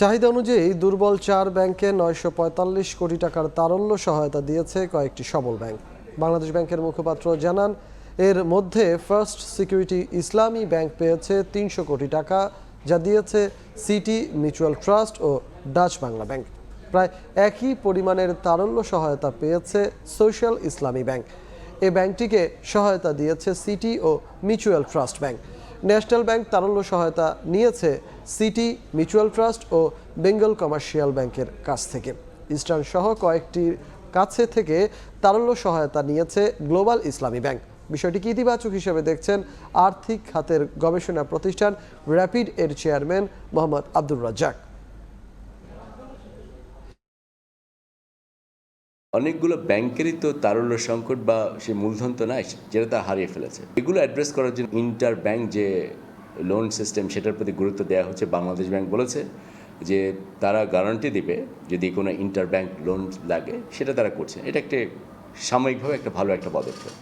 চাহিদা অনুযায়ী দুর্বল 4 ব্যাংকে 945 কোটি টাকার তারল্য সহায়তা দিয়েছে কয়েকটি সবল ব্যাংক। বাংলাদেশ ব্যাংকের মুখপাত্র জানান, এর মধ্যে ফার্স্ট সিকিউরিটি ইসলামী ব্যাংক পেয়েছে 300 কোটি টাকা, যা দিয়েছে সিটি মিউচুয়াল ট্রাস্ট ও ডাচ বাংলা ব্যাংক। প্রায় একই পরিমাণের তারল্য সহায়তা পেয়েছে সোশ্যাল ইসলামী ব্যাংক। এ ব্যাংকটিকে সহায়তা দিয়েছে সিটি ও Mutual Trust Bank. National Bank তারল্য সহায়তা নিয়েছে সিটি মিউচুয়াল ট্রাস্ট ও বেঙ্গল কমার্শিয়াল ব্যাংকের কাছ থেকে। ইস্টার্ন সহ কয়েকটির কাছে থেকে তারল্য সহায়তা নিয়েছে গ্লোবাল ইসলামী ব্যাংক। বিষয়টিকে ইতিবাচক হিসেবে দেখছেন আর্থিক খাতের গবেষণা প্রতিষ্ঠান র্যাপিড এর চেয়ারম্যান মোহাম্মদ আব্দুর রাজ্জাক। অনেকগুলো ব্যাংকেরই তো তারল্য সংকট বা সে মূলধন তো নাই, যেটা তা হারিয়ে ফেলেছে। এগুলো অ্যাড্রেস করার জন্য ইন্টার ব্যাংক যে লোন সিস্টেম, সেটার প্রতি গুরুত্ব দেওয়া হচ্ছে। বাংলাদেশ ব্যাংক বলেছে যে তারা গ্যারান্টি দিবে যদি কোনো ইন্টার ব্যাংক লোন লাগে, সেটা তারা করছে। এটা একটা সাময়িকভাবে একটা ভালো একটা পদক্ষেপ।